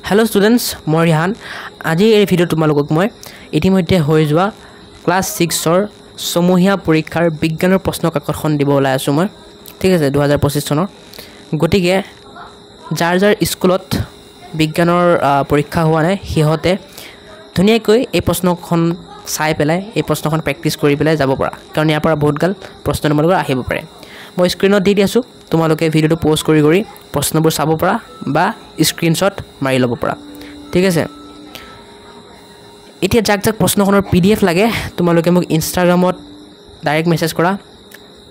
hello students मैं रिहान आज ये भिडिओ तुमलोक मैं इतिम्य हो जा क्लास 6 छमहीया परीक्षार विज्ञान प्रश्न काकतखन दी ओलाई आसो मैं ठीक है 2025 सनर गति के जार जार स्कूलत विज्ञानर परीक्षा हुआ ना सिहते धुनियाक ये प्रश्नखन चाई पेलाय ये प्रश्नखन प्रेक्टिस कर पेलाय যাব পৰা कारण यार बहुत गाल प्रश्न तुमलोक आहिब पारे मैं स्क्रीनत दी आसो तुमलोके भिडिओ पोस्ट करी प्रश्नबोर चाब পৰা बा स्क्रीनशट मारि लब পৰা ठीक है इतना जाक जाक प्रश्नखনৰ PDF लागे तुमलोके মোক इन्स्टाग्रामत डायरेक्ट मेसेज करा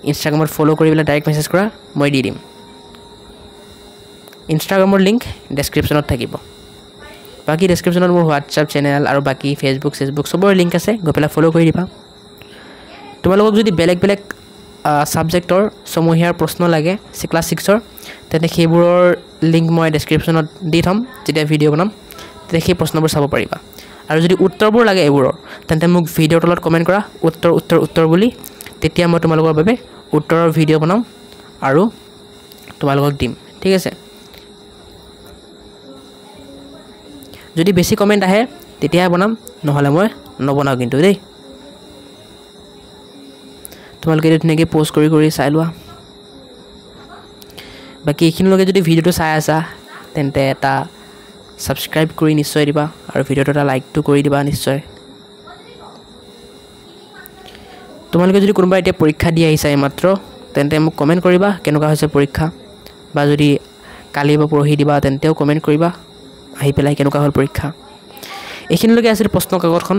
इन्स्टाग्रामत फलो কৰি পেলাই डायरेक्ट मेसेज करा मैं दी दिम इन्स्टाग्रामर लिंक डेस्क्रिप्शनत থাকিব बाकी डेस्क्रिप्शनत मोर व्हाट्सएप चैनल और बाकी फेसबुक सबरे लिंक আছে গৈ পেলাই फलो কৰি দিবা तुमलोक যদি बेलेग बेलेग सब्जेक्टर छमहीयार प्रश्न लगे क्लास 6 तेने सेबुरर लिंक मैं डेस्क्रिप्शनत दी थम जेतिया भिडिओ बनाम तेने সেই प्रश्नबोर চাব পাৰিবা और যদি उत्तरबोर लगे एबुरर तेन्ते মোক भिडिओ तলত कमेन्ट करा उत्तर उत्तर उत्तर बुली तेतिया मैं तुमलोকৰ বাবে उत्तरर भिडिओ बनाम और तुमलोকক दिम ठीक है যদি बेसि कमेन्ट आए तेतिया बनाम নহলে मैं नबनाও किन्तु देই तुमलोके धुनियाके पोस्ट करी चाই লোৱা बाकी এইখিনিলৈকে যদি ভিডিওটো চাই আছা তেন্তে এটা সাবস্ক্ৰাইব কৰি নিশ্চয় দিবা আৰু ভিডিওটো এটা লাইকটো কৰি দিবা নিশ্চয় তোমালোকে যদি কোনোবা এতিয়া পৰীক্ষা দি আহিছা মাত্ৰ তেন্তে মোক কমেন্ট কৰিবা কেনেকুৱা হৈছে পৰীক্ষা বা যদি কালি বা পৰহি দিবা তেন্তেও কমেন্ট কৰিবা আহি পেলাই কেনেকুৱা হ'ল পৰীক্ষা এইখিনিলৈকে আছিল প্ৰশ্ন কাকতখন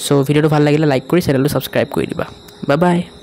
সো ভিডিওটো ভাল লাগিলে লাইক কৰি চেনেলটো সাবস্ক্ৰাইব কৰি দিবা বাই বাই